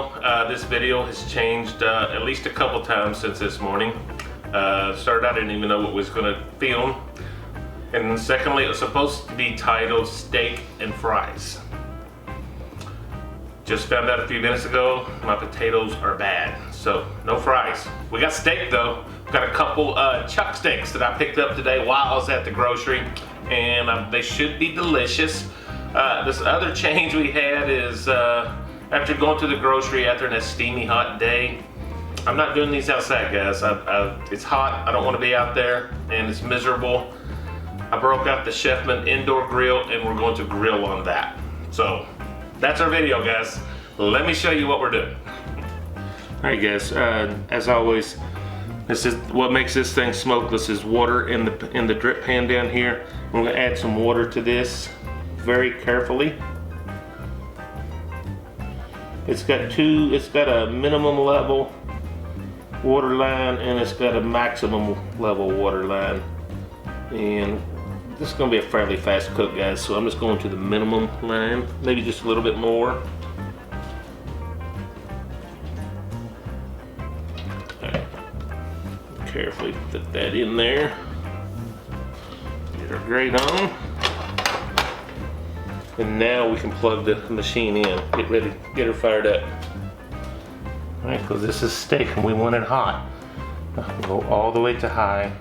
know, this video has changed at least a couple times since this morning. Started out, I didn't even know what was going to film. And secondly, it was supposed to be titled Steak and Fries. Just found out a few minutes ago, my potatoes are bad, so no fries. We got steak though. We've got a couple chuck steaks that I picked up today while I was at the grocery, and they should be delicious. This other change we had is after going to the grocery after a steamy hot day, I'm not doing these outside, guys. It's hot, I don't want to be out there, and it's miserable. I broke out the CHEFMAN Indoor Grill, and we're going to grill on that. So that's our video, guys. Let me show you what we're doing. Alright guys, as always, this is what makes this thing smokeless is water in the drip pan down here. I'm going to add some water to this very carefully. It's got a minimum level water line and it's got a maximum level water line. And this is going to be a fairly fast cook, guys, so I'm just going to the minimum line, maybe just a little bit more. Right. Carefully put that in there. Get our grate on. And now we can plug the machine in. Get ready, get her fired up. Alright, because this is steak and we want it hot. Go all the way to high.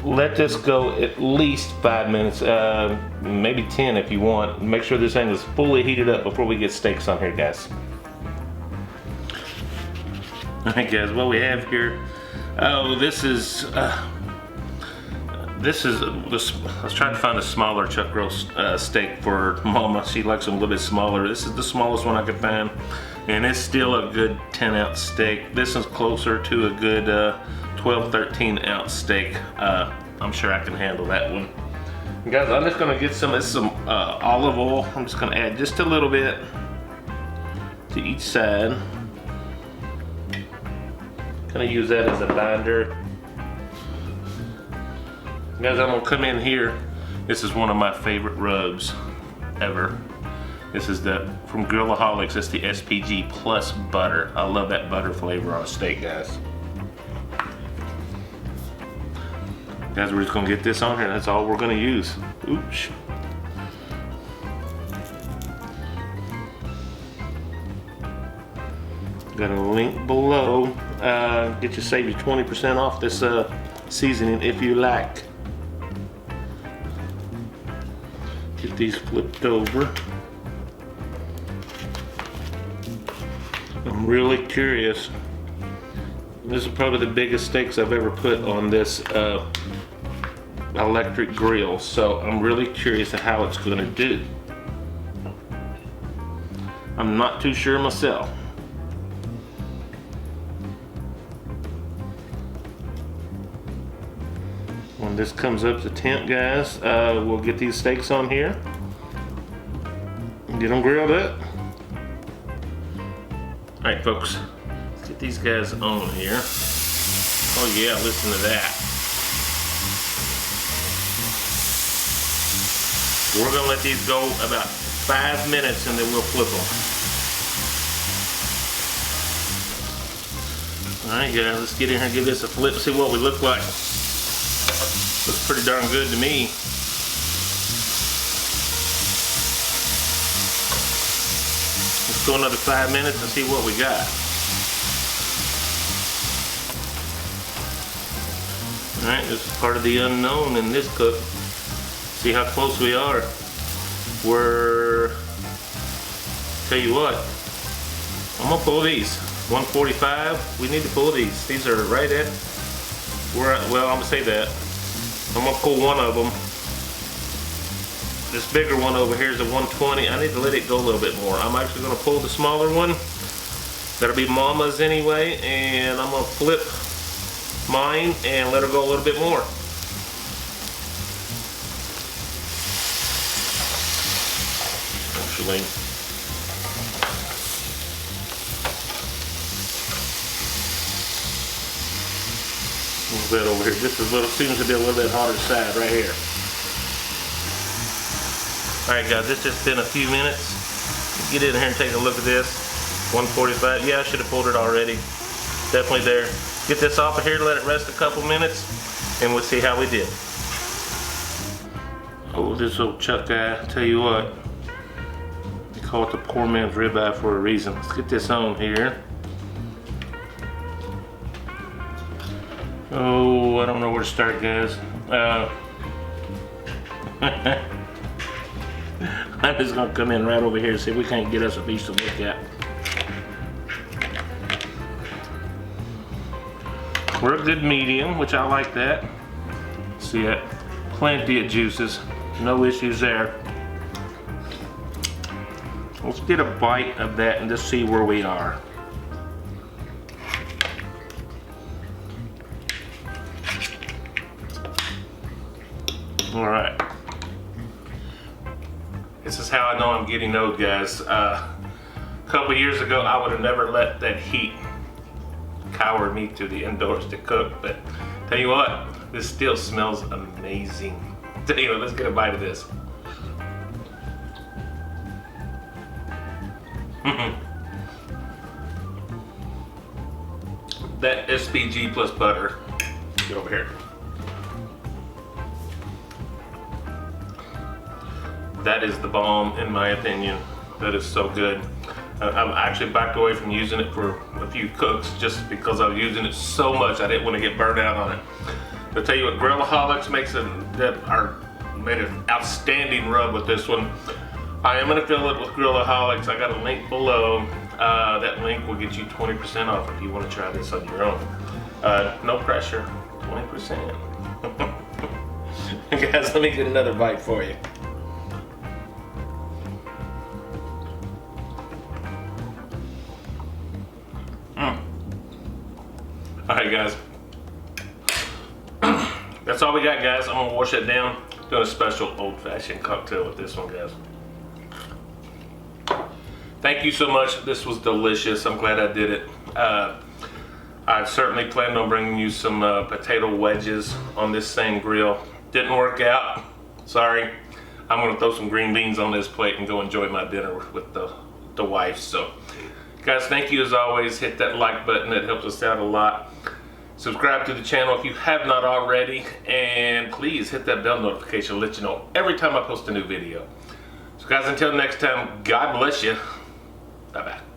Let this go at least 5 minutes, maybe 10 if you want. Make sure this thing is fully heated up before we get steaks on here, guys. Alright guys, what we have here, I was trying to find a smaller chuck grill steak for Mama. She likes them a little bit smaller. This is the smallest one I could find, and it's still a good 10-ounce steak. This is closer to a good 12-13 ounce steak. I'm sure I can handle that one. And guys, I'm just gonna get some olive oil. I'm just gonna add just a little bit to each side. Gonna use that as a binder. Guys, I'm gonna come in here. This is one of my favorite rubs ever. This is from Grillaholics. It's the SPG plus butter. I love that butter flavor on a steak, guys. Guys, we're just gonna get this on here. That's all we're gonna use. Oops. Got a link below. Save you 20% off this seasoning if you like. Get these flipped over. I'm really curious. This is probably the biggest steaks I've ever put on this electric grill, so I'm really curious of how it's going to do. I'm not too sure myself. When this comes up to temp, guys, we'll get these steaks on here and get them grilled up. Alright folks, let's get these guys on here. Oh yeah, listen to that. We're gonna let these go about 5 minutes and then we'll flip them. Alright guys, let's get in here and give this a flip, see what we look like. Looks pretty darn good to me. Let's go another 5 minutes and see what we got. Alright, this is part of the unknown in this cook. See how close we are. Tell you what, I'm gonna pull these. 145, we need to pull these. These are right at, well, I'm gonna say that. I'm gonna pull one of them. This bigger one over here is a 120. I need to let it go a little bit more. I'm actually gonna pull the smaller one. That'll be Mama's anyway, and I'm gonna flip mine and let her go a little bit more. Actually, a little bit over here. This is little, seems to be a little bit hotter side right here. Alright guys, it's just been a few minutes. get in here and take a look at this. 145, yeah, I should have pulled it already. Definitely there. Get this off of here, let it rest a couple minutes, and we'll see how we did. Oh, this old chuck guy, tell you what, they call it the poor man's ribeye for a reason. Let's get this on here. Oh, I don't know where to start, guys. I'm just gonna come in right over here and see if we can't get us a piece to look at. We're a good medium, which I like that. See that? Plenty of juices. No issues there. Let's get a bite of that and just see where we are. All right. This is how I know I'm getting old, guys. A couple years ago, I would have never let that heat cower me to the indoors to cook, but tell you what, this still smells amazing. Tell you what, let's get a bite of this. That SPG plus butter. Get over here. That is the bomb, in my opinion. That is so good. I'm actually backed away from using it for a few cooks just because I was using it so much I didn't want to get burned out on it. But tell you what, Grillaholics made an outstanding rub with this one. I am going to fill it with Grillaholics. I got a link below. That link will get you 20% off if you want to try this on your own. No pressure, 20%. Guys, let me get another bite for you. Alright guys, that's all we got, guys. I'm gonna wash it down, doing a special old-fashioned cocktail with this one, guys. Thank you so much. This was delicious. I'm glad I did it. I certainly planned on bringing you some potato wedges on this same grill. Didn't work out, sorry. I'm gonna throw some green beans on this plate and go enjoy my dinner with the wife. So guys, thank you as always. Hit that like button, it helps us out a lot. Subscribe to the channel if you have not already, and please hit that bell notification to let you know every time I post a new video. So guys, until next time, God bless you. Bye-bye.